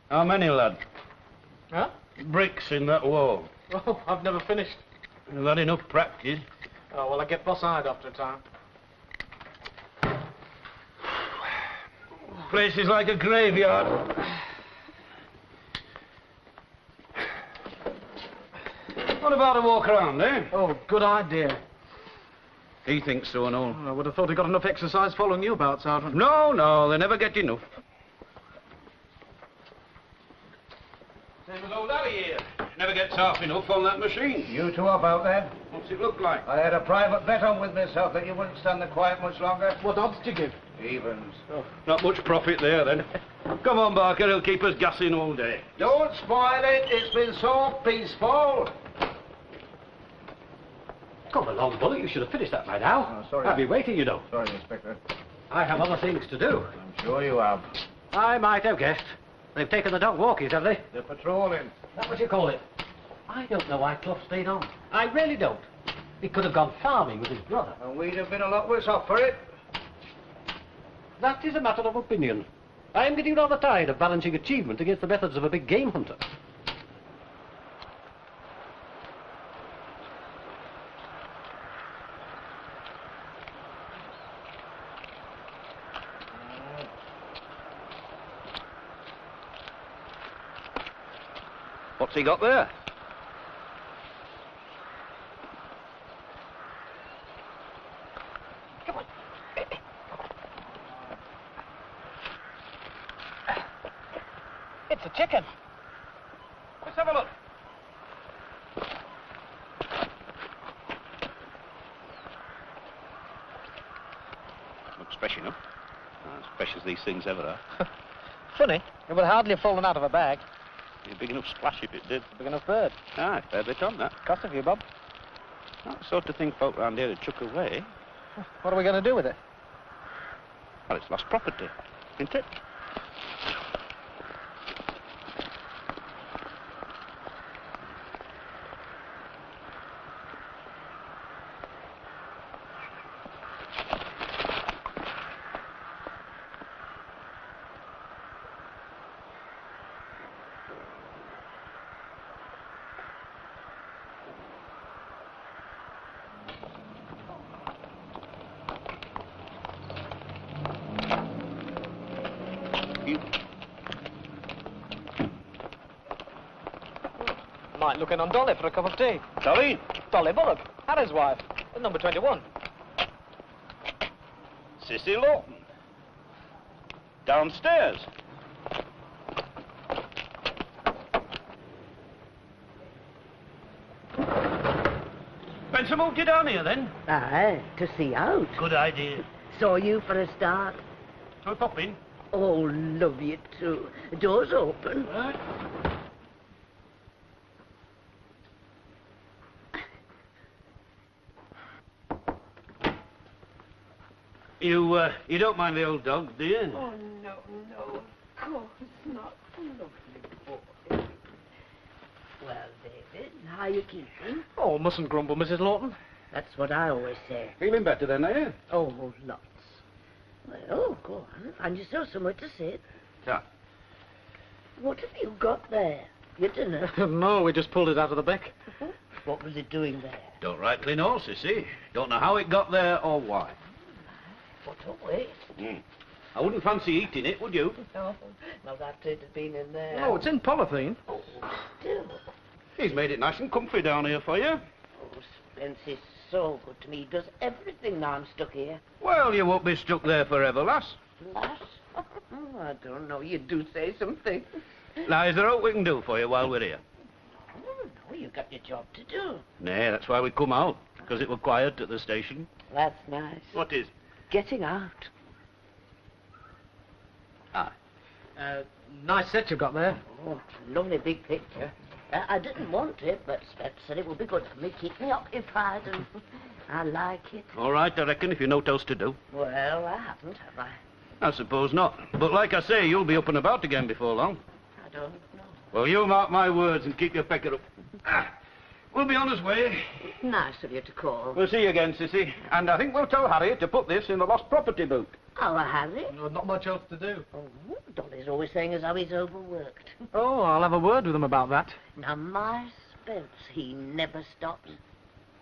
How many, lad? Huh? Bricks in that wall. Oh, I've never finished. You've had enough practice. Oh, well, I get boss-eyed after a time. Place is like a graveyard. What about a walk around, eh? Oh, good idea. He thinks so and all. I would have thought he got enough exercise following you about, Sergeant. No, they never get enough. Same as old Dolly here. Never gets half enough on that machine. You two up out there? What's it look like? I had a private bet on with myself that you wouldn't stand the quiet much longer. What odds did you give? Evens. Oh, not much profit there, then. Come on, Barker, he'll keep us gassing all day. Don't spoil it. It's been so peaceful. Come along, Bullock. You should have finished that by now. Oh, sorry. I'll be waiting, you know. Sorry, Inspector. I have other things to do. I'm sure you have. I might have guessed. They've taken the dog walkies, have they? They're patrolling. That's what you call it. I don't know why Cluff stayed on. I really don't. He could have gone farming with his brother. And we'd have been a lot worse off for it. That is a matter of opinion. I'm getting rather tired of balancing achievement against the methods of a big game hunter. What's he got there? Come on. It's a chicken. Let's have a look. Looks fresh enough. As fresh as these things ever are. Funny. It would hardly have fallen out of a bag. Be a big enough splash if it did. Big enough bird. Aye, fair bit on that. Cost a few, Bob. Not the sort of thing folk round here would chuck away. What are we going to do with it? Well, it's lost property, isn't it? Might look in on Dolly for a cup of tea. Dolly? Dolly Bullock, Harry's wife, at number 21. Cissie Lawton. Downstairs. Spencer moved you down here, then? Aye, to see out. Good idea. Saw you for a start. Shall we pop in? Oh, love you too. Door's open. Right. You don't mind the old dog, do you? Oh, no, of course not. Lovely boy. Well, David, how you keeping? Oh, mustn't grumble, Mrs. Lawton. That's what I always say. Feeling better then, are you? Oh, lots. Well, go on. Find yourself somewhere to sit. Yeah. What have you got there? Your dinner? No, we just pulled it out of the beck. What was it doing there? Don't rightly know, Sissy. Don't know how it got there or why. What a waste. I wouldn't fancy eating it, would you? No, that it had been in there. Oh, it's in polythene. Oh, still. He's made it nice and comfy down here for you. Oh, Spence is so good to me. He does everything now I'm stuck here. Well, you won't be stuck there forever, lass. Lass? Oh, I don't know. You do say something. Now, is there aught we can do for you while we're here? Oh, no, you've got your job to do. Nay, that's why we come out, because it was quiet at the station. That's nice. What is? Getting out. Aye. Nice set you've got there. Oh, lovely big picture. I didn't want it, but Spence said it would be good for me, keep me occupied, and I like it. All right, I reckon, if you've no else to do. Well, I haven't, have I? I suppose not. But like I say, you'll be up and about again before long. I don't know. Well, you mark my words and keep your pecker up. We'll be on his way. Nice of you to call. We'll see you again, Sissy. And I think we'll tell Harry to put this in the lost property book. Our Harry? Not much else to do. Oh, Dolly's always saying as how he's overworked. Oh, I'll have a word with him about that. Now, my Spence, he never stops.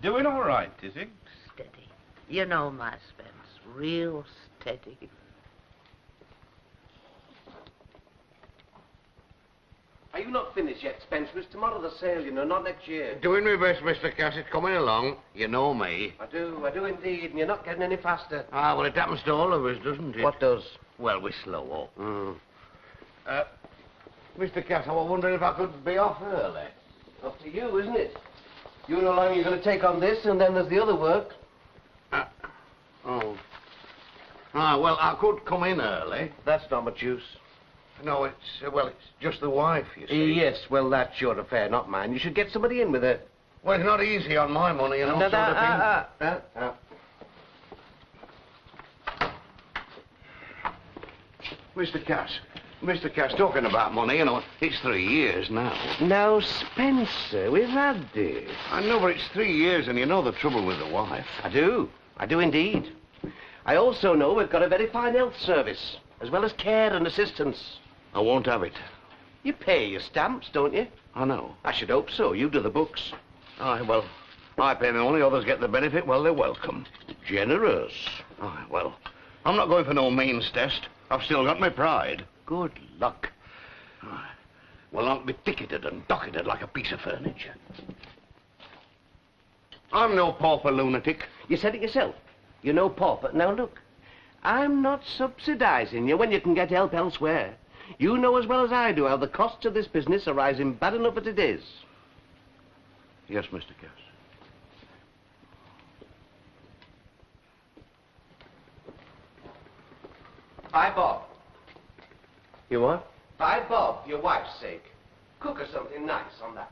Doing all right, is he? Steady. You know my Spence, real steady. Are you not finished yet, Spence? It's tomorrow the sale, you know, not next year. Doing my best, Mr. Cass. It's coming along. You know me. I do indeed, and you're not getting any faster. Ah, well, it happens to all of us, doesn't it? What does? Well, we're slow up. Mm. Mr. Cass, I was wondering if I could be off early. Up to you, isn't it? You know how long you're going to take on this, and then there's the other work. Oh. Ah, well, I could come in early. That's not much use. No, it's just the wife, you see. Yes, well, that's your affair, not mine. You should get somebody in with her. Well, it's not easy on my money, you know, sort of thing. Mr. Cass, talking about money, you know, it's 3 years now. Now, Spencer, we've had this. I know, but it's 3 years, and you know the trouble with the wife. I do indeed. I also know we've got a very fine health service, as well as care and assistance. I won't have it. You pay your stamps, don't you? I know. I should hope so. You do the books. Aye, well, I pay the money, others get the benefit, well, they're welcome. Generous. Aye, well, I'm not going for no means test. I've still got my pride. Good luck. Aye. Well, I'll be ticketed and docketed like a piece of furniture. I'm no pauper lunatic. You said it yourself. You're no pauper. Now, look, I'm not subsidizing you when you can get help elsewhere. You know as well as I do how the costs of this business are rising bad enough as it is. Yes, Mr. Cass. By Bob. You what? By Bob, for your wife's sake. Cook her something nice on that.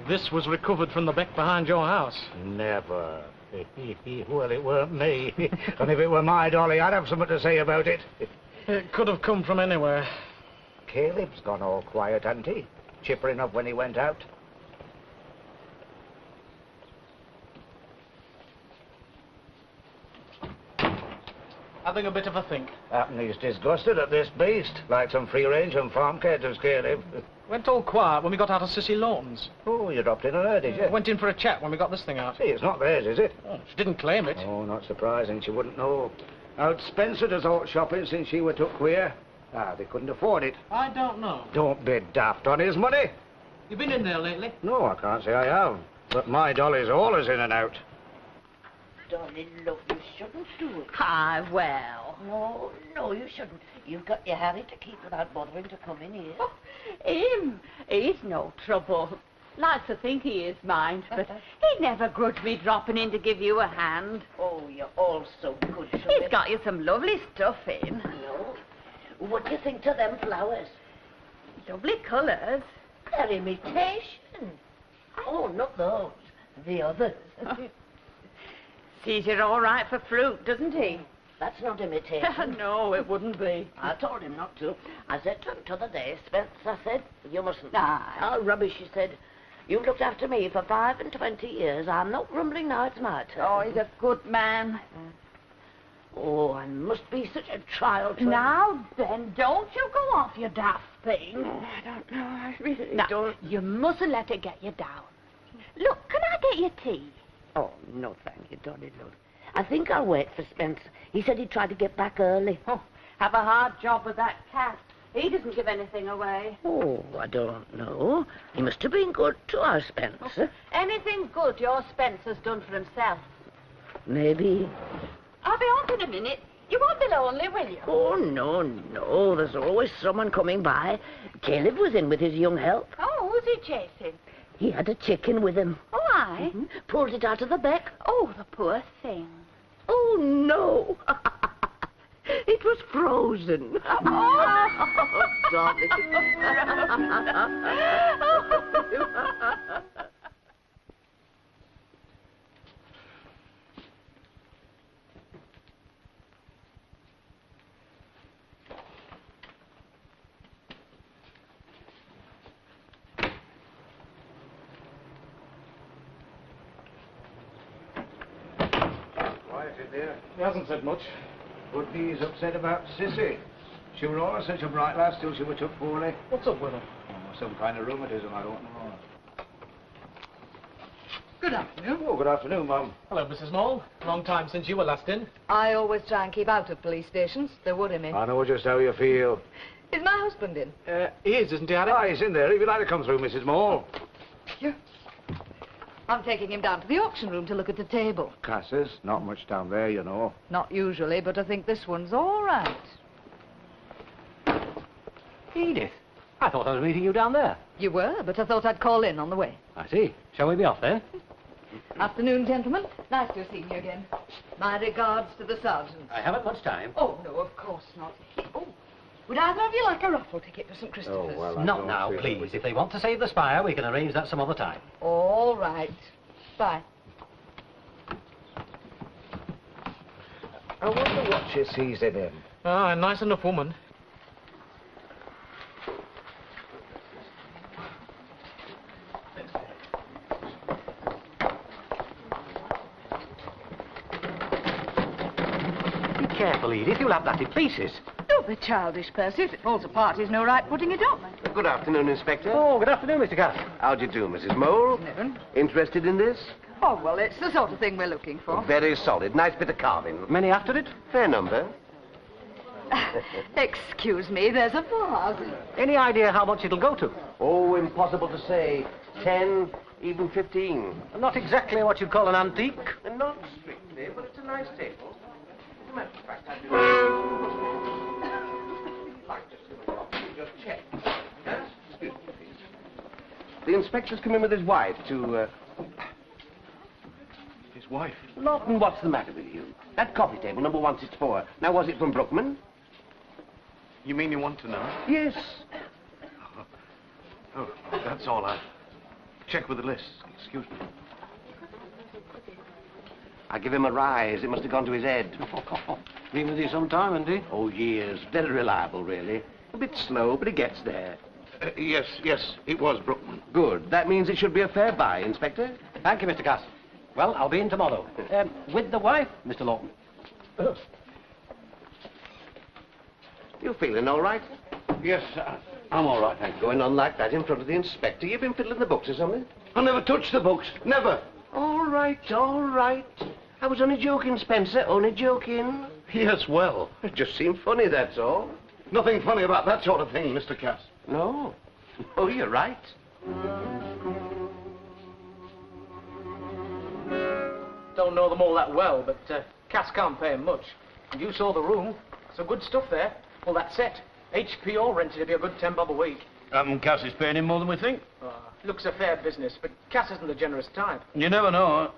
This was recovered from the beck behind your house. Never. Well, it weren't me. And if it were my Dolly, I'd have something to say about it. It could have come from anywhere. Caleb's gone all quiet, hasn't he? Chipper enough when he went out. Having a bit of a think. Happen he's disgusted at this beast, like some free-range and farm caterers, Caleb. Went all quiet when we got out of Cissie Lawton's. Oh, you dropped in on her, did you? Went in for a chat when we got this thing out. See, it's not theirs, is it? Oh, she didn't claim it. Oh, not surprising. She wouldn't know. Out Spencer does all shopping since she were took queer. Ah, they couldn't afford it. I don't know. Don't be daft on his money. You been in there lately? No, I can't say I have. But my Dolly's always in and out. Dolly, look, you shouldn't do it. Ah, well. No, you shouldn't. You've got your Harry to keep without bothering to come in here. Oh, him. He's no trouble. Like to think he is, mind, but he never grudged me dropping in to give you a hand. Oh, you're all so good, He's Sylvia. got you some lovely stuff in. No. What do you think to them flowers? Lovely colours. They're imitation. Oh, not those. The others. Sees you're all right for fruit, doesn't he? That's not imitation. No, it wouldn't be. I told him not to. I said to him t'other day, Spence, I said, you mustn't. Aye. Oh, rubbish, he said. You've looked after me for 25 years. I'm not grumbling now, it's my turn. Oh, he's a good man. Oh, I must be such a trial to him. Now then, don't you go off, you daft thing. Oh, I don't know, I really Now, don't. you mustn't let it get you down. Look, can I get you tea? Oh, no, thank you, Dolly, look. I think I'll wait for Spence. He said he'd try to get back early. Oh, have a hard job with that cat. He doesn't give anything away. Oh, I don't know. He must have been good to our Spencer. Anything good your Spencer's done for himself. Maybe. I'll be on in a minute. You won't be lonely, will you? Oh, no. There's always someone coming by. Caleb was in with his young help. Oh, who's he chasing? He had a chicken with him. Oh, aye. Pulled it out of the beck. Oh, the poor thing. Oh, no. It was frozen. Oh, Dolly. Why is it there? He hasn't said much. But he's upset about Cissie. She were always such a bright lass till she were took poorly. What's up with her? Oh, some kind of rheumatism, I don't know. Good afternoon. Oh, good afternoon, Mum. Hello, Mrs. Mole. Long time since you were last in. I always try and keep out of police stations. They worry me. I know just how you feel. Is my husband in? He is, isn't he, Harry? Ah, he's in there. If you'd like to come through, Mrs. Mole. Yeah. I'm taking him down to the auction room to look at the table. Casses, not much down there, you know. Not usually, but I think this one's all right. Edith, I thought I was meeting you down there. You were, but I thought I'd call in on the way. I see. Shall we be off then? Afternoon, gentlemen. Nice to have seen you again. My regards to the sergeant. I haven't much time. Oh, no, of course not. Oh, would either of you like a raffle ticket for St. Christopher's? Oh, well, I Not don't now, feel please. it. If they want to save the spire, we can arrange that some other time. All right. Bye. I wonder what she sees in him. Ah, a nice enough woman. Be careful, Edith. You'll have that in pieces. Don't be childish, Percy. If it falls apart, he's no right putting it up. Good afternoon, Inspector. Oh, good afternoon, Mr. Cass. How do you do, Mrs. Mole? Noon. Interested in this? Oh, well, it's the sort of thing we're looking for. Very solid. Nice bit of carving. Many after it? Fair number. Excuse me, there's a vase. Any idea how much it'll go to? Oh, impossible to say. 10, even 15. Not exactly what you'd call an antique. Not strictly, but it's a nice table. As a matter of fact, I do. Just check. Yes? Excuse me, please. The inspector's come in with his wife to, His wife. Lawton, what's the matter with you? That coffee table, number 164. Now, was it from Brookman? You mean you want to know? Yes. Oh, that's all. I check with the list. Excuse me. I give him a rise. It must have gone to his head. Been with you some time, hasn't he? Oh, years. Very reliable, really. A bit slow, but he gets there. Yes, it was Brookman. Good. That means it should be a fair buy, Inspector. Thank you, Mr. Cass. Well, I'll be in tomorrow. With the wife, Mr. Lawton. You feeling all right? Yes, I'm all right, thank you. Going on like that in front of the inspector? You've been fiddling the books or something? I never touched the books. Never. All right, all right. I was only joking, Spencer. Only joking. Yes, well. It just seemed funny, that's all. Nothing funny about that sort of thing, Mr. Cass. No. Oh, you're right. Don't know them all that well, but Cass can't pay him much. And you saw the room. Some good stuff there. Well, that's it. HPO rented to be a good £10 a week. Cass is paying him more than we think. Looks a fair business, but Cass isn't the generous type. You never know.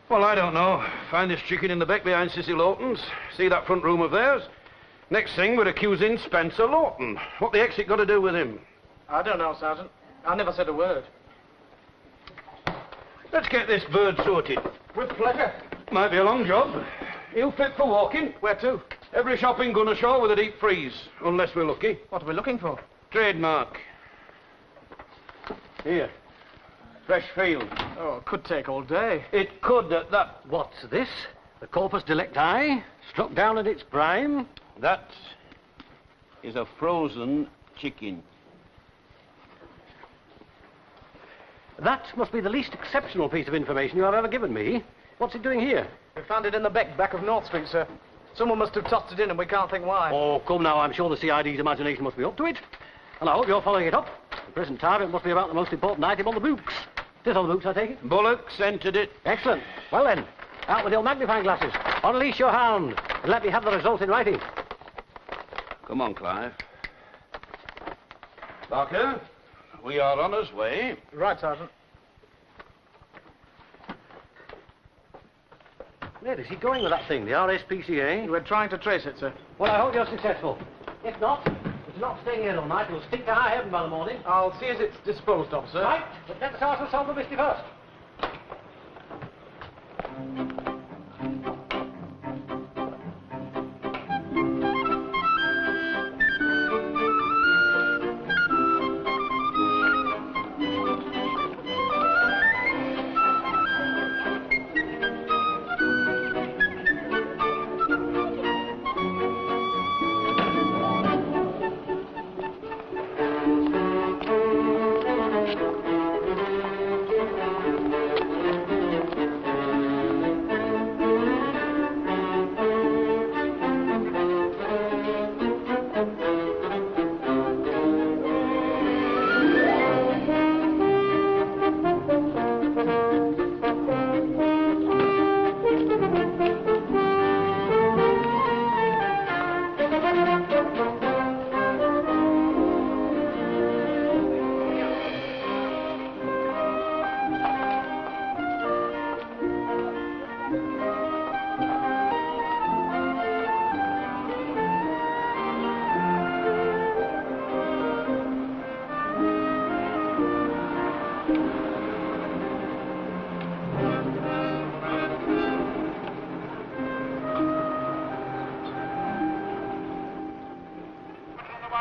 Well, I don't know. Find this chicken in the beck behind Cissie Lawton's. See that front room of theirs? Next thing, we're accusing Spencer Lawton. What the heck's it got to do with him? I don't know, Sergeant. I never said a word. Let's get this bird sorted. With pleasure. Might be a long job. He'll fit for walking. Where to? Every shop in Gunnershaw with a deep freeze. Unless we're lucky. What are we looking for? Trademark. Here. Fresh field. Oh, it could take all day. It could at that. What's this? The corpus delicti? Struck down at its prime? That is a frozen chicken. That must be the least exceptional piece of information you have ever given me. What's it doing here? We found it in the beck back of North Street, sir. Someone must have tossed it in and we can't think why. Oh, come now, I'm sure the CID's imagination must be up to it. And I hope you're following it up. At the present time, it must be about the most important item on the books. It is on the books, I take it? Bullock entered it. Excellent. Well then, out with your magnifying glasses. Unleash your hound and let me have the result in writing. Come on, Clive. Barker, we are on our way. Right, Sergeant. Where is he going with that thing, the RSPCA? We're trying to trace it, sir. Well, I hope you're successful. If not, it's not staying here all night. It'll stink to high heaven by the morning. I'll see as it's disposed of, sir. Right, but let the sergeant solve the mystery first.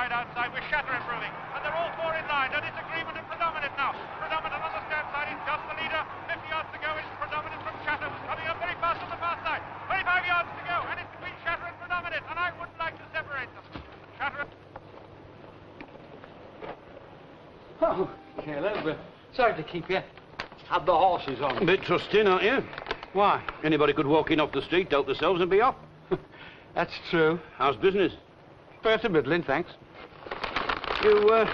side outside with shattering brewing. And they're all four in line. And it's agreement of predominant now. Predominant on the stern side is just the leader. 50 yards to go. It's predominant from Shatter, who's coming up very fast on the far side. 25 yards to go. And it's between Shatter and predominant. And I wouldn't like to separate them. Shatter. Oh, Caleb, sorry to keep you. Had the horses on. A bit trusting, aren't you? Why? Anybody could walk in off the street, doubt themselves and be off. That's true. How's business? Fair middling, thanks. You,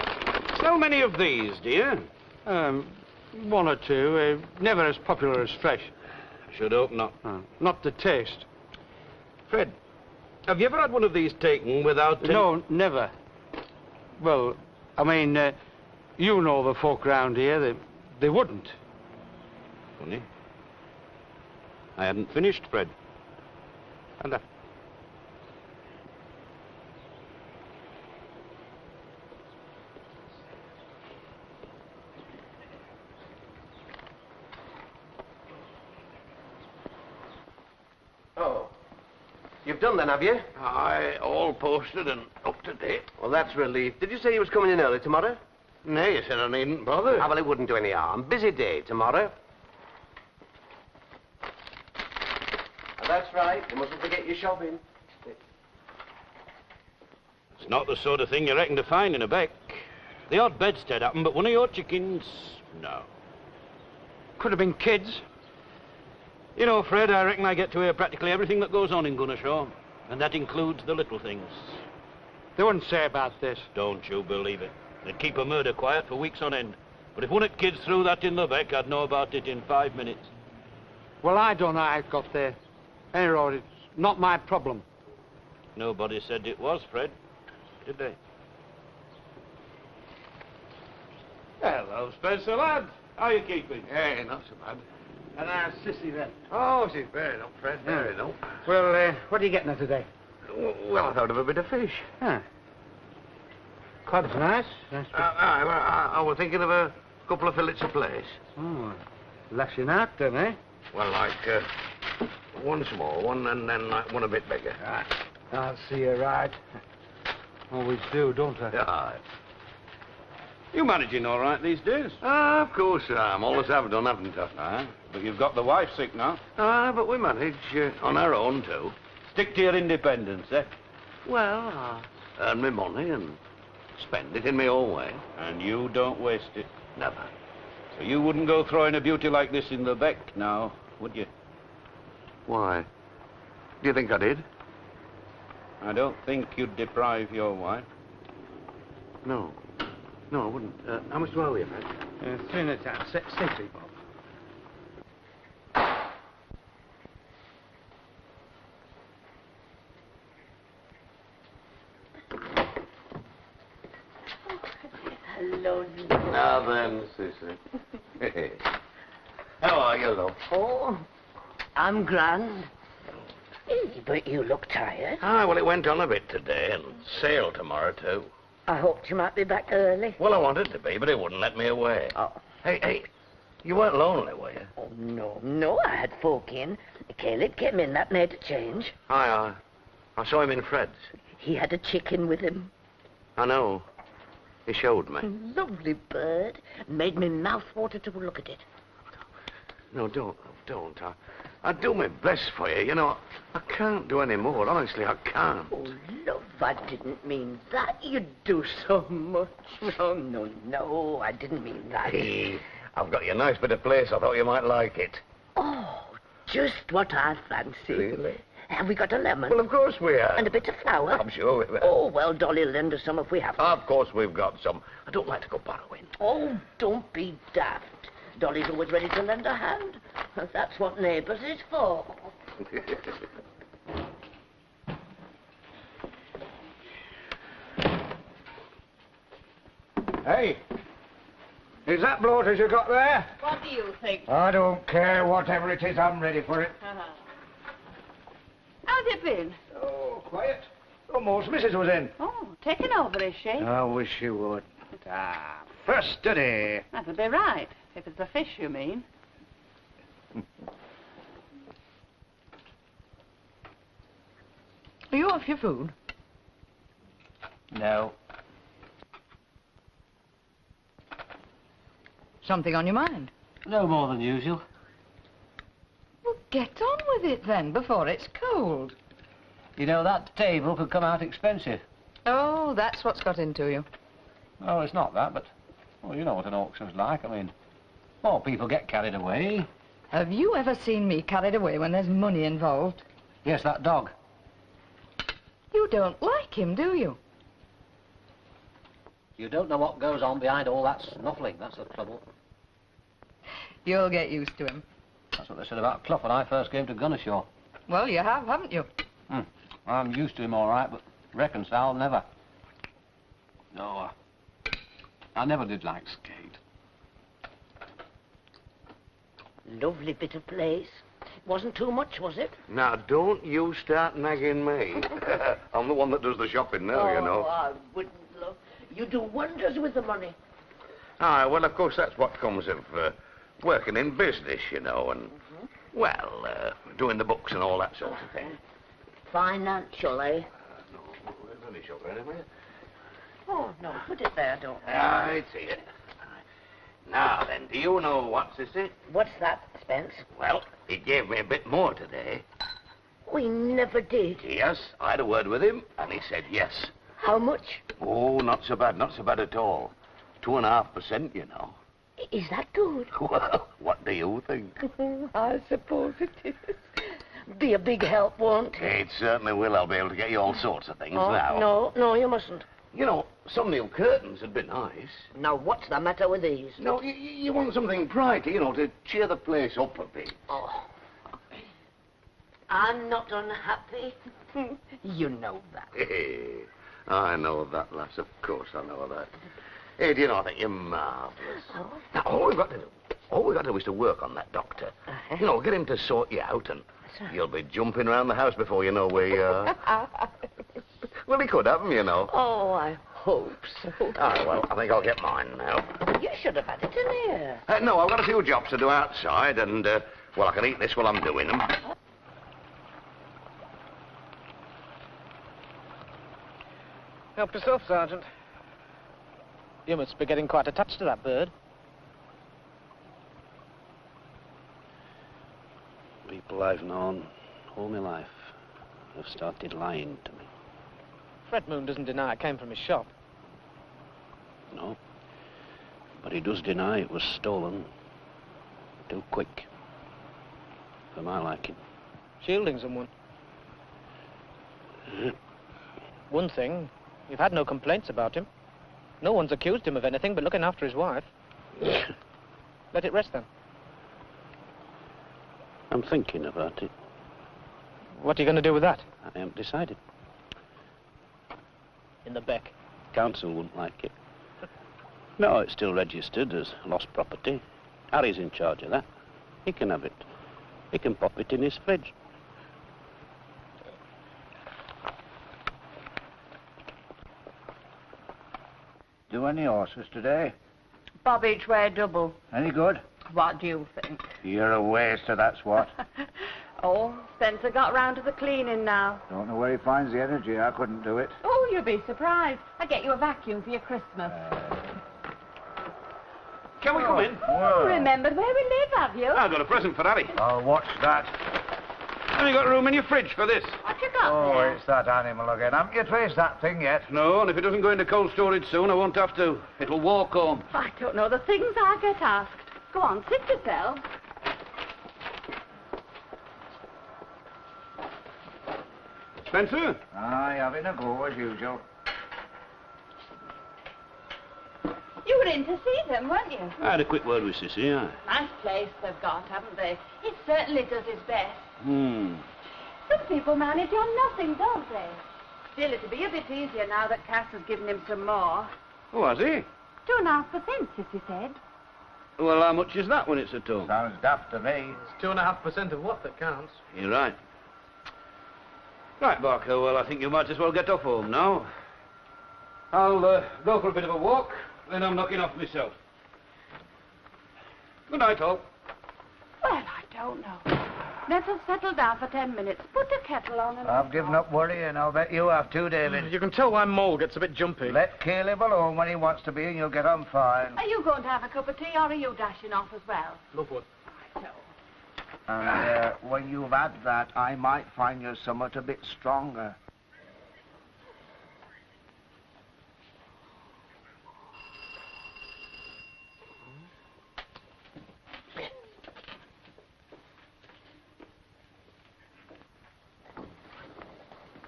sell many of these, do you? One or two. Never as popular as fresh. Should hope not. Not the taste. Fred, have you ever had one of these taken without... No, never. Well, I mean, you know the folk round here, they wouldn't. Funny. I hadn't finished, Fred. And Oh. You've done then, have you? Aye, all posted and up to date. Well, that's relief. Did you say you was coming in early tomorrow? No, you said I needn't bother. Ah, well, it wouldn't do any harm. Busy day tomorrow. That's right. You mustn't forget your shopping. it's not the sort of thing you reckon to find in a beck. The odd bedstead happened, but one of your chickens... No. Could have been kids. You know, Fred, I reckon I get to hear practically everything that goes on in Gunnershaw. And that includes the little things. They wouldn't say about this. Don't you believe it. They'd keep a murder quiet for weeks on end. But if one of the kids threw that in the beck, I'd know about it in 5 minutes. Well, I don't know how it got there. Anyway, it's not my problem. Nobody said it was, Fred, did they? Hello, Spencer, lad. How are you keeping? Hey, not so bad. And how's Cissie then? Oh, she's very enough, Fred, very enough. Well, what are you getting her today? Well, I thought of a bit of fish. Huh. Cod's nice. I was thinking of a couple of fillets of plaice. Oh, lashing out then, eh? Well, like, one small one and then like one a bit bigger. I'll see you right. Always do, don't I? Aye. You managing all right these days? Of course I'm. Always have done, haven't I? Aye, but you've got the wife sick now. But we manage on our own, too. Stick to your independence, eh? Well, I earn my money and spend it in my own way. And you don't waste it. Never. So you wouldn't go throwing a beauty like this in the beck now, would you? Why? Do you think I did? I don't think you'd deprive your wife. No. No, I wouldn't. How much do I owe you, Fred? 3 at a time. 60, Bob. Hello, Now then, Cissie. How are you, love? Oh, I'm grand. But you look tired. Well, it went on a bit today, and sail tomorrow, too. I hoped you might be back early. Well, I wanted to be, but it wouldn't let me away. Oh. Hey, you weren't lonely, were you? Oh, no, I had folk in. Caleb came in, that made a change. I saw him in Fred's. He had a chicken with him. I know. He showed me. Lovely bird. Made me mouth water to look at it. No, don't. I do my best for you. You know, I can't do any more. Honestly, I can't. Oh, love, I didn't mean that. You do so much. No, I didn't mean that. Hey, I've got you a nice bit of place. I thought you might like it. Oh, just what I fancy. Really? Have we got a lemon? Well, of course we have. And a bit of flour? I'm sure we have. Oh, well, Dolly will lend us some if we have to. Of course we've got some. I don't like to go borrowing. Oh, don't be daft. Dolly's always ready to lend a hand. That's what neighbours is for. Hey, is that bloaters you got there? What do you think? I don't care. Whatever it is, I'm ready for it. How's it been? Oh, quiet. Almost Mrs. was in. Oh, taken over, is she? I wish you would. First study. That'll be right. If it's the fish, you mean. Are you off your food? No. Something on your mind? No more than usual. Well, get on with it then, before it's cold. You know, that table could come out expensive. Oh, that's what's got into you. Oh, it's not that, but... Well, you know what an auction's like. I mean, more people get carried away. Have you ever seen me carried away when there's money involved? Yes, that dog. You don't like him, do you? You don't know what goes on behind all that snuffling. That's the trouble. You'll get used to him. That's what they said about Cluff when I first came to Gunnershaw. Well, you have, haven't you? I'm used to him all right, but reconcile never. No, I never did like skate. Lovely bit of place. Wasn't too much, was it? Now, don't you start nagging me. I'm the one that does the shopping now, you know. I wouldn't, love. You do wonders with the money. Ah, well, of course, that's what comes of working in business, you know, and, well, doing the books and all that sort of thing. Financial, eh? No, there's any sugar anyway. Oh, no, put it there, don't you? I see it. Now, then, do you know what, Cissie? What's that, Spence? Well, he gave me a bit more today. We never did. Yes, I had a word with him, and he said yes. How much? Oh, not so bad at all. 2.5%, you know. Is that good? Well, what do you think? I suppose it is. Be a big help, won't it? It certainly will. I'll be able to get you all sorts of things now. No, you mustn't. You know, some new curtains would be nice. Now, what's the matter with these? No, you want something bright, you know, to cheer the place up a bit. Oh. I'm not unhappy. You know that. I know that, lass. Of course I know that. Hey, do you know, I think you're marvellous. Oh. Now, all we've got to do is to work on that doctor. You know, get him to sort you out, and you'll be jumping around the house before you know where you are. Well, he could have him, you know. Oh, I hope so. Ah, well, I think I'll get mine now. You should have had it in here. No, I've got a few jobs to do outside, and, well, I can eat this while I'm doing them. Help yourself, Sergeant. You must be getting quite attached to that bird. People I've known all my life have started lying to me. Fred Moon doesn't deny it came from his shop. No. But he does deny it was stolen too quick for my liking. Shielding someone. One thing, you've had no complaints about him. No one's accused him of anything but looking after his wife. Let it rest then. I'm thinking about it. What are you going to do with that? I haven't decided. In the beck. Council wouldn't like it. No, it's still registered as lost property. Harry's in charge of that. He can have it. He can pop it in his fridge. Do any horses today? Bob each way double. Any good? What do you think? You're a waster, that's what. Oh, Spencer got round to the cleaning now. Don't know where he finds the energy. I couldn't do it. Oh, you'll be surprised. I get you a vacuum for your Christmas. Can we come in? Oh, remembered where we live, have you? I've got a present for Harry. Oh, what's that? Have you got room in your fridge for this? What you got Oh, there? it's that animal again. Haven't you traced that thing yet? No, and if it doesn't go into cold storage soon, I won't have to. It'll walk home. I don't know the things I get asked. Go on, sit yourself. Spencer? Aye, having a go as usual. You were in to see them, weren't you? I had a quick word with Cissie, aye. Nice place they've got, haven't they? It certainly does its best. Hmm. Some people manage on nothing, don't they? Still, it'll be a bit easier now that Cass has given him some more. Oh, has he? 2.5%, Sissy said. Well, how much is that when it's a ton? Sounds daft to me. It's 2.5% of what that counts. You're right. Right, Barker, well, I think you might as well get off home now. I'll go for a bit of a walk, then I'm knocking off myself. Good night, all. Well, I don't know. Let us settle down for 10 minutes. Put the kettle on and... I've given up worrying. I'll bet you have too, David. You can tell why Mole gets a bit jumpy. Let Caleb alone when he wants to be and you'll get on fine. Are you going to have a cup of tea or are you dashing off as well? Love one. And when you've had that, I might find you somewhat a bit stronger.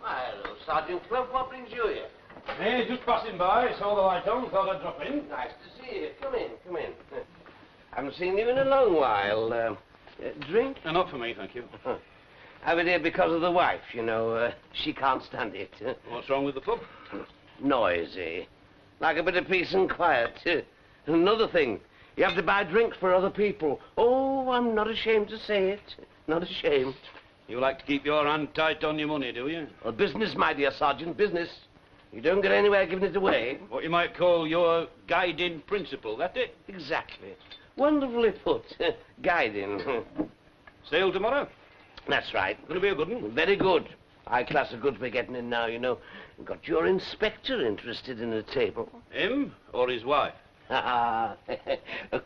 Hello, Sergeant Cluff. What brings you here? Hey, just passing by. Saw the light on. Thought I'd drop in. Nice to see you. Come in, come in. Haven't seen you in a long while. Drink? Not for me, thank you. Have it here because of the wife, you know. She can't stand it. What's wrong with the pub? Noisy. Like a bit of peace and quiet. Another thing, you have to buy drinks for other people. Oh, I'm not ashamed to say it. Not ashamed. You like to keep your hand tight on your money, do you? Well, business, my dear Sergeant, business. You don't get anywhere giving it away. What you might call your guiding principle, that it? Exactly. Wonderfully put. Guiding. Sale tomorrow? That's right. Gonna be a good one. Very good. High class of goods we're getting in now, you know. Got your inspector interested in a table. Him or his wife? Ah,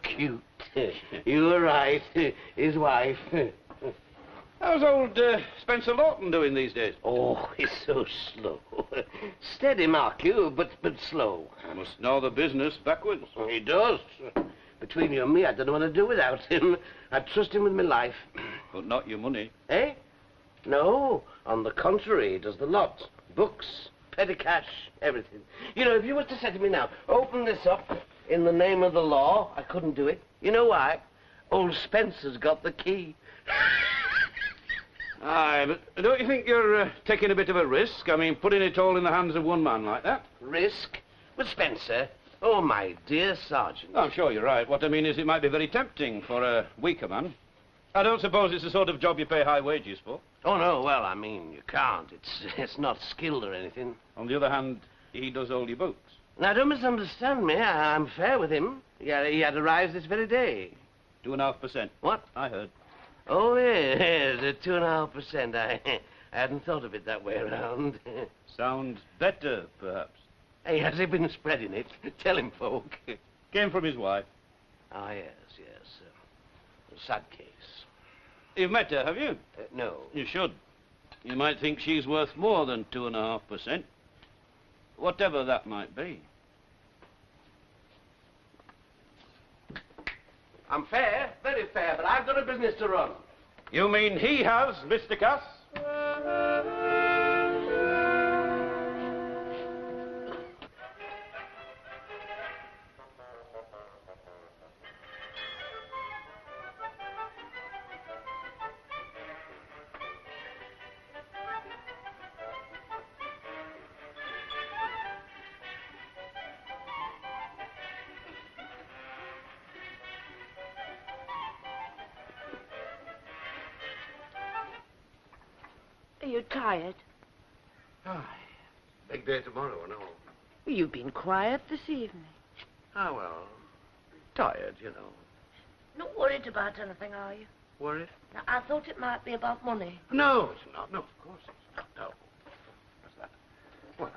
cute. You were right. His wife. How's old Spencer Lawton doing these days? Oh, he's so slow. Steady, mark you, but slow. He must know the business backwards. He does. Between you and me, I don't know what to do without him. I trust him with my life. But not your money. Eh? No. On the contrary, he does the lot. Books, petty cash, everything. You know, if you was to say to me now, open this up in the name of the law, I couldn't do it. You know why? Old Spencer's got the key. Aye, but don't you think you're taking a bit of a risk? I mean, putting it all in the hands of one man like that? Risk? With Spencer? Oh, my dear Sergeant. I'm sure you're right. What I mean is it might be very tempting for a weaker man. I don't suppose it's the sort of job you pay high wages for. Oh, no, well, I mean, you can't. It's not skilled or anything. On the other hand, he does all your books. Now, don't misunderstand me. I'm fair with him. He had a rise this very day. 2.5%. What? I heard. Oh, yes, 2.5%. I hadn't thought of it that way around. Sounds better, perhaps. Hey, has he been spreading it? Tell him, folk. Came from his wife. Ah, yes. Sad case. You've met her, have you? No. You should. You might think she's worth more than 2.5%. Whatever that might be. I'm fair, very fair, but I've got a business to run. You mean he has, Mr. Cass? Are you tired? Aye. Big day tomorrow, I know. You've been quiet this evening. Ah, well. Tired, you know. Not worried about anything, are you? Worried? Now, I thought it might be about money. No, it's not. No, of course it's not. No. What's that? Well,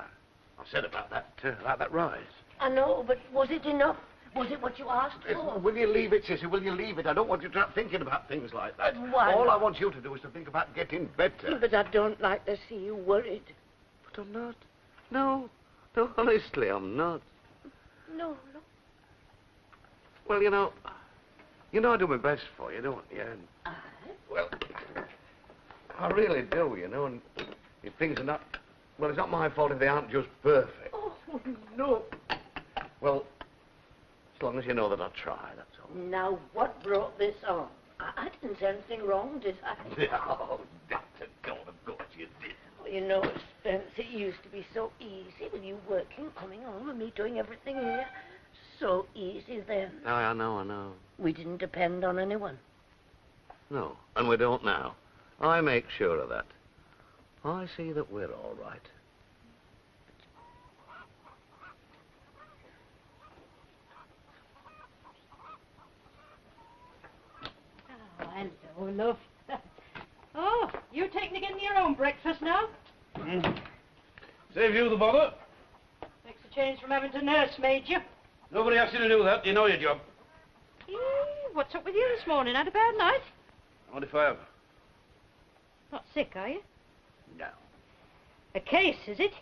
I said about that rise. I know, but was it enough? Was it what you asked for? Will you leave it, Cissie? Will you leave it? I don't want you to start thinking about things like that. But why All not? I want you to do is to think about getting better. But I don't like to see you worried. But I'm not. No, honestly, I'm not. No. Well, you know I do my best for you, don't you? And, well, I really do, you know, and if things are not... Well, it's not my fault if they aren't just perfect. Oh, no. Well, as long as you know that I try, that's all. Now, what brought this on? I didn't say anything wrong, did I? Oh, Dr. God, of course you did. Well, you know, Spence, it used to be so easy with you working, coming home, and me doing everything here. So easy then. Oh, I know. We didn't depend on anyone. No, and we don't now. I make sure of that. I see that we're all right. Oh, hello, love. breakfast now? Save you the bother. Makes a change from having to nursemaid you. Nobody asked you to do that. You know your job. What's up with you this morning? Had a bad night? What if I have? Not sick, are you? No. A case, is it?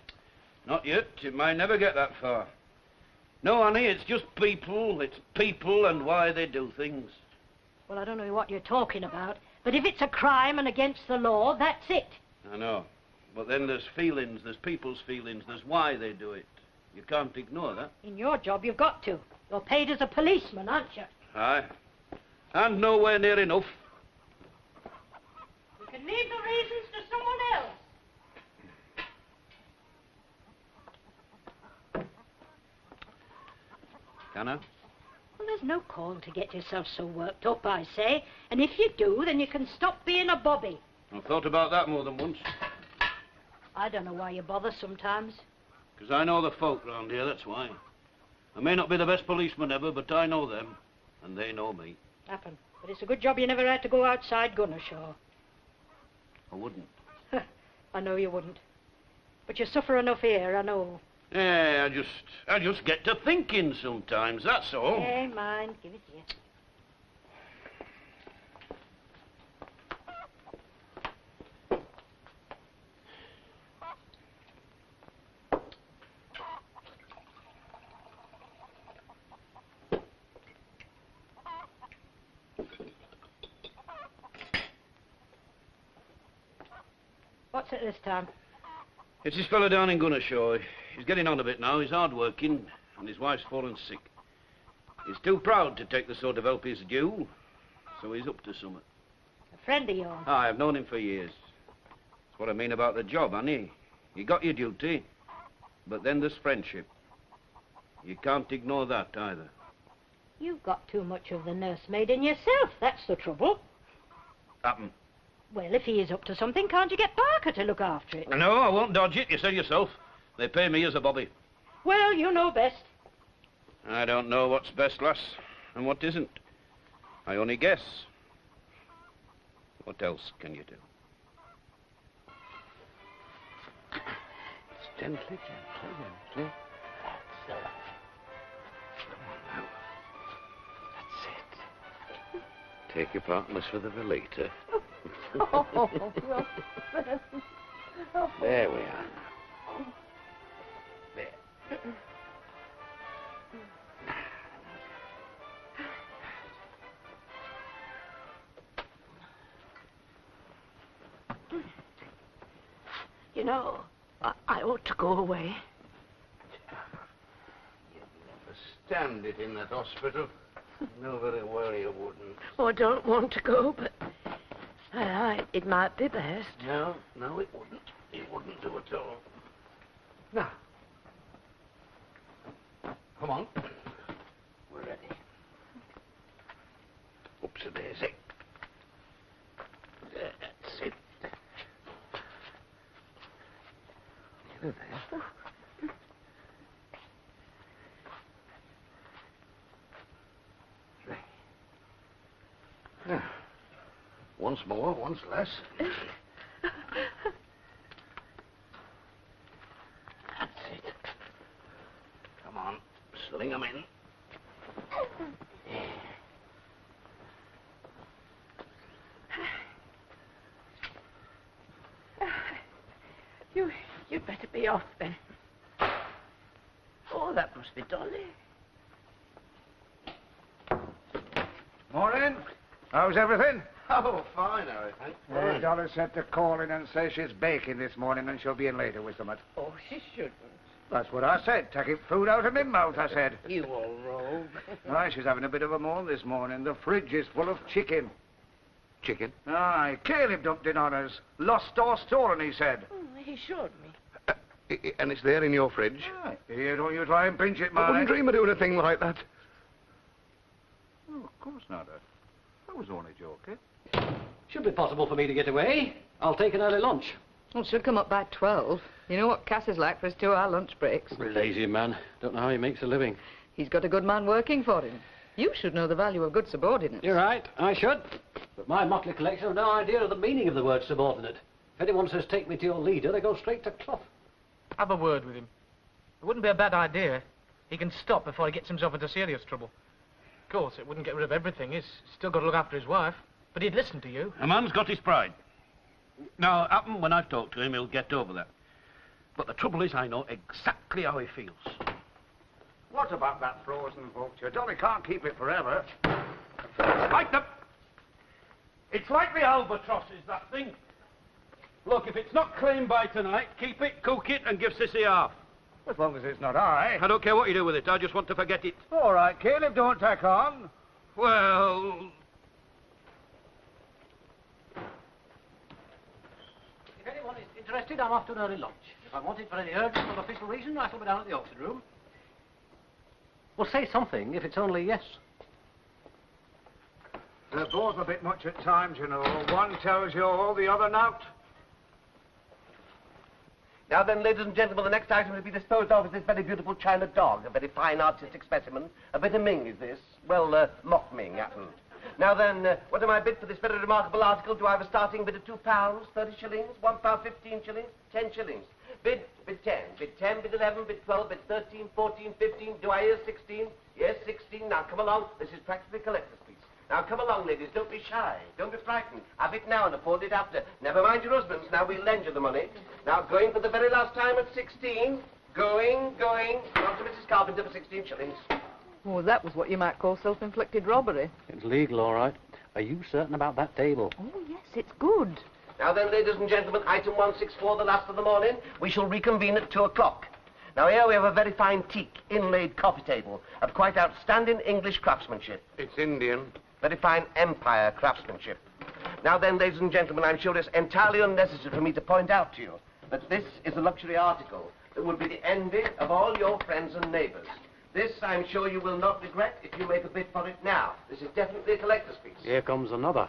Not yet. It might never get that far. No, honey, it's just people. It's people and why they do things. Well, I don't know what you're talking about, but if it's a crime and against the law, that's it. I know. But then there's feelings, there's people's feelings, there's why they do it. You can't ignore that. In your job, you've got to. You're paid as a policeman, aren't you? Aye. And nowhere near enough. You can leave the reasons to someone else. Can I? Well, there's no call to get yourself so worked up, I say. And if you do, then you can stop being a bobby. I've thought about that more than once. I don't know why you bother sometimes. Because I know the folk round here, that's why. I may not be the best policeman ever, but I know them. And they know me. Happen. But it's a good job you never had to go outside Gunnershaw. I wouldn't. I know you wouldn't. But you suffer enough here, I know. Yeah, I just get to thinking sometimes, that's all. Yeah, mind. Give it here. What's it this time? It's his fellow down in Gunnershaw. He's getting on a bit now. He's hard working, and his wife's fallen sick. He's too proud to take the sort of help he's due, so he's up to something. A friend of yours? I've known him for years. That's what I mean about the job, honey. You got your duty, but then there's friendship. You can't ignore that either. You've got too much of the nursemaid in yourself, that's the trouble. Happen. Well, if he is up to something, can't you get Barker to look after it? No, I won't dodge it. You said yourself. They pay me as a bobby. Well, you know best. I don't know what's best, lass, and what isn't. I only guess. What else can you do? Gently, gently. That's it. Come on now. That's it. Take your partners for the later. There we are. There. You know, I ought to go away. You'd never stand it in that hospital. No, very well you wouldn't. Oh, I don't want to go, but it might be best. No, it wouldn't. It wouldn't do at all. Now, come on. We're ready. Oops-a-daisy. That's it. There. Now, once more, once less. That's it. Come on, sling 'em in. You'd better be off then. Oh, that must be Dolly. Morning. How's everything? Oh, fine, Harry, thanks. Dolly said to call in and say she's baking this morning and she'll be in later with something. Oh, she shouldn't. That's what I said. Taking food out of my mouth, I said. You old rogue. Aye, she's having a bit of a moan this morning. The fridge is full of chicken. Chicken? Aye, Caleb dumped in on us. Lost or stolen, he said. Oh, he showed me. And it's there in your fridge? Aye. Here, don't you try and pinch it, man. I wouldn't dream of doing a thing like that. Oh, of course not. That was only a joke, Should be possible for me to get away. I'll take an early lunch. Well, should come up by 12. You know what Cass is like for his 2-hour lunch breaks. Lazy man. Don't know how he makes a living. He's got a good man working for him. You should know the value of good subordinates. You're right, I should. But my motley collection have no idea of the meaning of the word subordinate. If anyone says take me to your leader, they go straight to Cluff. Have a word with him. It wouldn't be a bad idea. He can stop before he gets himself into serious trouble. Of course, it wouldn't get rid of everything. He's still got to look after his wife. But he'd listen to you. A man's got his pride. Now, happen when I've talked to him, he'll get over that. But the trouble is, I know exactly how he feels. What about that frozen vulture? Dolly can't keep it forever. Like the... It's like the albatross, is that thing. Look, if it's not claimed by tonight, keep it, cook it, and give Cissie half. As long as it's not I. I don't care what you do with it. I just want to forget it. All right, Caleb, don't take on. Well... If anyone is interested, I'm off to an early lunch. If I want it for any urgent or official reason, I shall be down at the auction room. Well, say something, if it's only yes. They're both a bit much at times, you know. One tells you all, the other not. Now then, ladies and gentlemen, the next item to be disposed of is this very beautiful china dog, a very fine artistic specimen. A bit of Ming is this. Well, mock Ming, happened. Now then, what am I bid for this very remarkable article? Do I have a starting bid of £2, 30 shillings, £1, 15 shillings, 10 shillings? Bid 10, bid 10, bid 11, bid 12, bid 13, 14, 15. Do I hear 16? Yes, 16. Now come along. This is practically a collector's piece. Now come along, ladies. Don't be shy. Don't be frightened. Have it now and afford it after. Never mind your husbands. Now we'll lend you the money. Now going for the very last time at 16. Going. On to Mrs. Carpenter for 16 shillings. Oh, that was what you might call self-inflicted robbery. It's legal, all right. Are you certain about that table? Oh, yes, it's good. Now then, ladies and gentlemen, item 164, the last of the morning. We shall reconvene at 2 o'clock. Now here we have a very fine teak, inlaid coffee table of quite outstanding English craftsmanship. It's Indian. Very fine empire craftsmanship. Now then, ladies and gentlemen, I'm sure it's entirely unnecessary for me to point out to you that this is a luxury article that would be the envy of all your friends and neighbours. This, I'm sure you will not regret if you make a bid for it now. This is definitely a collector's piece. Here comes another.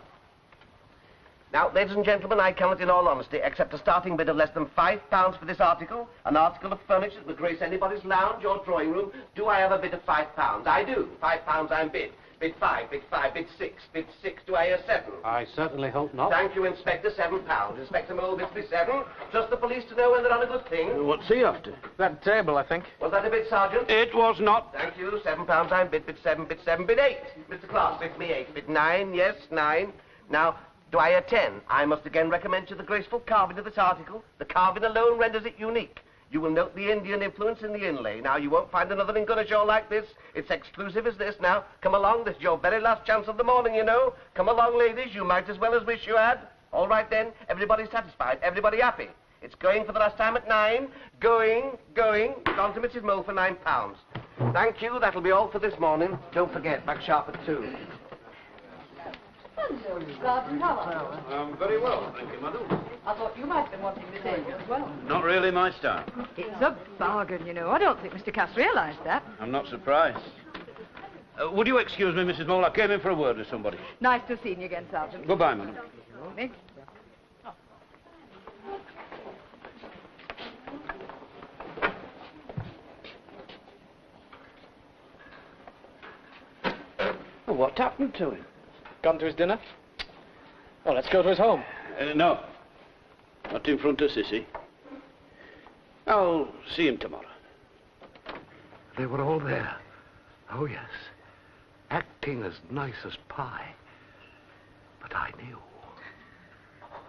Now, ladies and gentlemen, I cannot, in all honesty, accept a starting bid of less than £5 for this article, an article of furniture that would grace anybody's lounge or drawing room. Do I have a bid of £5? I do. £5 I'm bid. Bid 5, bid 5, bid 6, bid 6. Do I hear 7? I certainly hope not. Thank you, Inspector. £7. Inspector Mole bids me 7. Trust the police to know when they're on a good thing. What's he after? That table, I think. Was that a bid, Sergeant? It was not. Thank you. £7 I'm bid 7, bid 7, bid 8. Mr. Clark, bid me 8. Bid 9, yes, 9. Now, do I hear 10? I must again recommend to the graceful carving of this article. The carving alone renders it unique. You will note the Indian influence in the inlay. Now, you won't find another in Gunnershaw like this. It's exclusive as this. Now, come along. This is your very last chance of the morning, you know. Come along, ladies. You might as well as wish you had. All right, then. Everybody satisfied. Everybody happy. It's going for the last time at 9. Going. On to Mrs. Mole for £9. Thank you. That'll be all for this morning. Don't forget, back sharp at 2. Hello, Sergeant. How are you? I'm very well, thank you, madam. I thought you might have been wanting the table as well. Not really my style. It's a bargain, you know. I don't think Mr. Cass realised that. I'm not surprised. Would you excuse me, Mrs. Mole? I came in for a word with somebody. Nice to have seen you again, Sergeant. Goodbye, madam. Nick? Well, what happened to him? Gone to his dinner? Well, let's go to his home. No. Not in front of Cissie. I'll see him tomorrow. They were all there. Oh, yes. Acting as nice as pie. But I knew. Oh,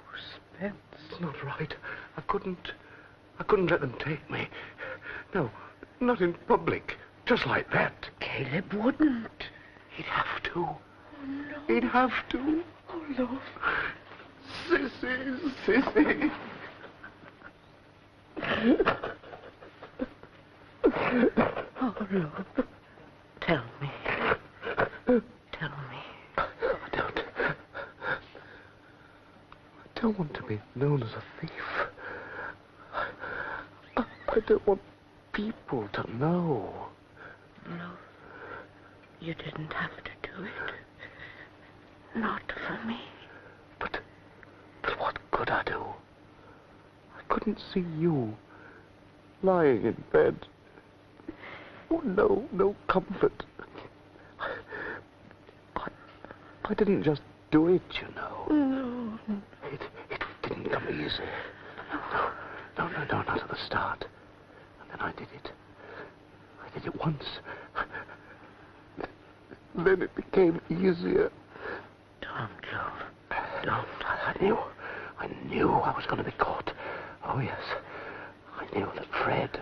Spence. It's not right. I couldn't let them take me. No, not in public. Just like that. Caleb wouldn't. He'd have to. Oh, no. He'd have to. Oh, no. Sissy. Oh, Rolfe. Tell me. I don't want to be known as a thief. I don't want people to know. No, you didn't have to do it. Not for me. But what could I do? I couldn't see you lying in bed. Oh, no comfort. I didn't just do it, you know. No. It didn't come easy. No, not at the start. And then I did it. I did it once. Then it became easier. Don't, Joe. Don't. I knew I was going to be caught. Oh, yes. I knew that Fred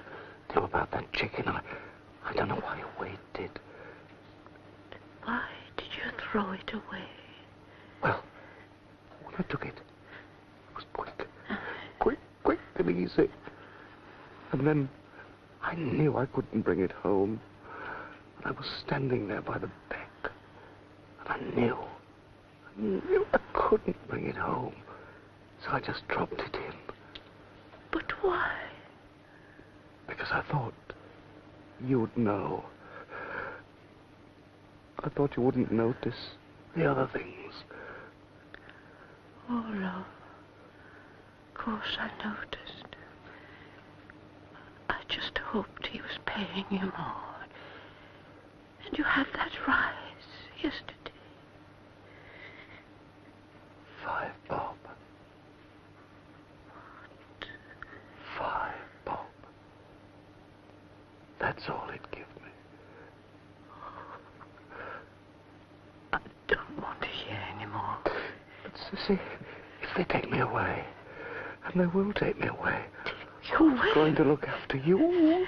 knew about that chicken. I don't know why Wade did. Why did you throw it away? Well, when I took it, it was quick and easy. And then I knew I couldn't bring it home. And I was standing there by the beck. And I knew I couldn't bring it home. So I just dropped it in. But why? Because I thought you'd know. I thought you wouldn't notice the other things. Oh, love. Of course I noticed. I just hoped he was paying you more. And you had that rise yesterday. 5 bob. What? 5 bob. That's all he'd give me. I don't want to hear any more. But, Cissie, if they take me away, and they will take me away, Who's going to look after you?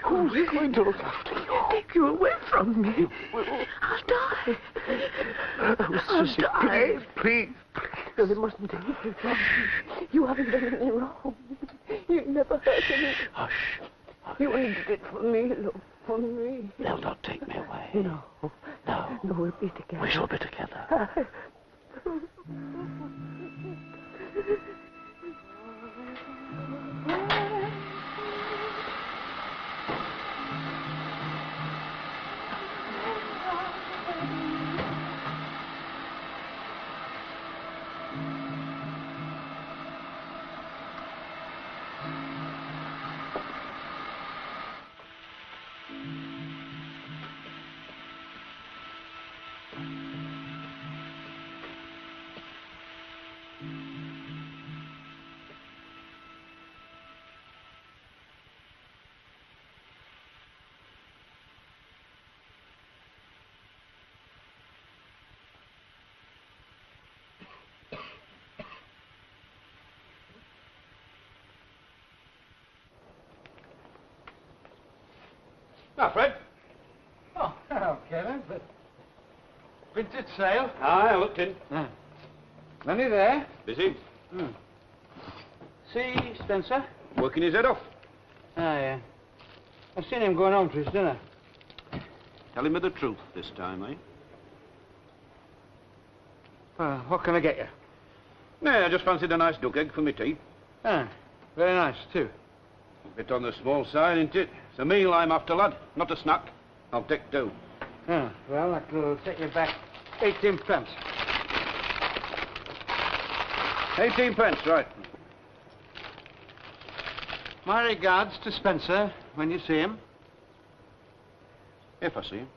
Who's going to look after you? Take you away from me. I'll die. Oh, Cissie, please. No, they mustn't take you from me. You haven't done anything wrong. You never hurt anyone. Hush. You only did it for me, love. For me. They'll not take me away. No. No. No, we'll be together. We shall be together. Now, Fred. Oh, hello, Kevin. Vintage sale? Aye, I looked in. Money there? Busy. See Spencer? Working his head off. Ah, yeah. I've seen him going home to his dinner. Tell him the truth this time, eh? What can I get you? Nah, I just fancied a nice duck egg for me tea. Ah, very nice, too. A bit on the small side, ain't it? It's a meal I'm after, lad, not a snack. I'll take 2. Oh, well, that'll take you back 18 pence. 18 pence, right. My regards to Spencer when you see him. If I see him.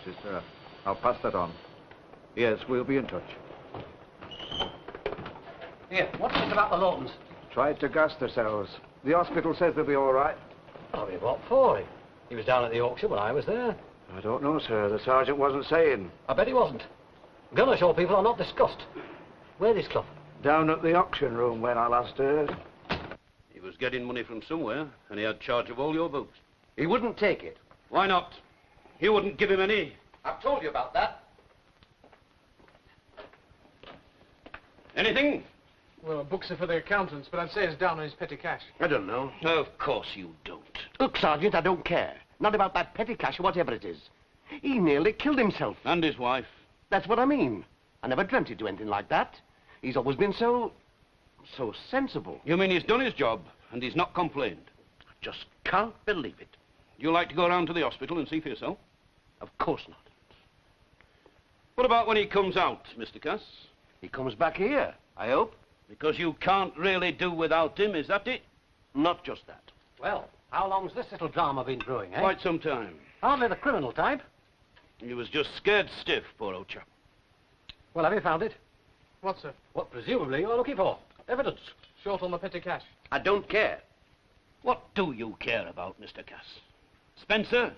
Sister. I'll pass that on. Yes, we'll be in touch. Here, what's this about the Lawtons? Tried to gas themselves. The hospital says they'll be all right. I mean, what for? He was down at the auction when I was there. I don't know, sir. The sergeant wasn't saying. I bet he wasn't. Gunner Shaw people are not discussed. Where is Cluff? Down at the auction room when I last heard. He was getting money from somewhere, and he had charge of all your books. He wouldn't take it. Why not? You wouldn't give him any. I've told you about that. Anything? Well, books are for the accountants, but I'd say it's down on his petty cash. I don't know. Of course you don't. Look, Sergeant, I don't care. Not about that petty cash or whatever it is. He nearly killed himself. And his wife. That's what I mean. I never dreamt he'd do anything like that. He's always been so sensible. You mean he's done his job and he's not complained? I just can't believe it. You like to go around to the hospital and see for yourself? Of course not. What about when he comes out, Mr. Cass? He comes back here, I hope. Because you can't really do without him, is that it? Not just that. Well, how long's this little drama been brewing, eh? Quite some time. Hardly the criminal type. He was just scared stiff, poor old chap. Well, have you found it? What, sir? What presumably you're looking for. Evidence. Short on the petty cash. I don't care. What do you care about, Mr. Cass? Spencer?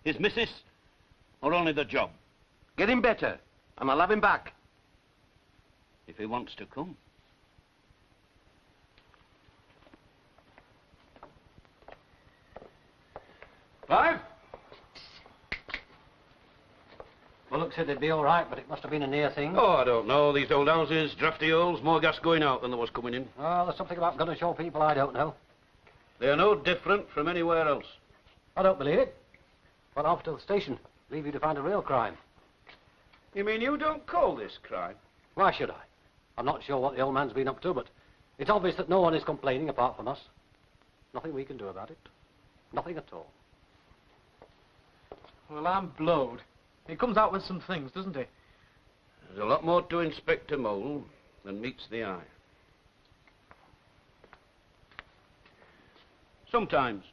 His missus? Or only the job? Get him better, and I'll have him back. If he wants to come. Clive? Bullock said they'd be all right, but it must have been a near thing. Oh, I don't know. These old houses, drafty holes, more gas going out than there was coming in. Oh, there's something about Gunner Shore people I don't know. They're no different from anywhere else. I don't believe it. Went off to the station. Leave you to find a real crime. You mean you don't call this crime? Why should I? I'm not sure what the old man's been up to, but it's obvious that no one is complaining apart from us. Nothing we can do about it. Nothing at all. Well, I'm blowed. He comes out with some things, doesn't he? There's a lot more to Inspector Mole than meets the eye. Sometimes.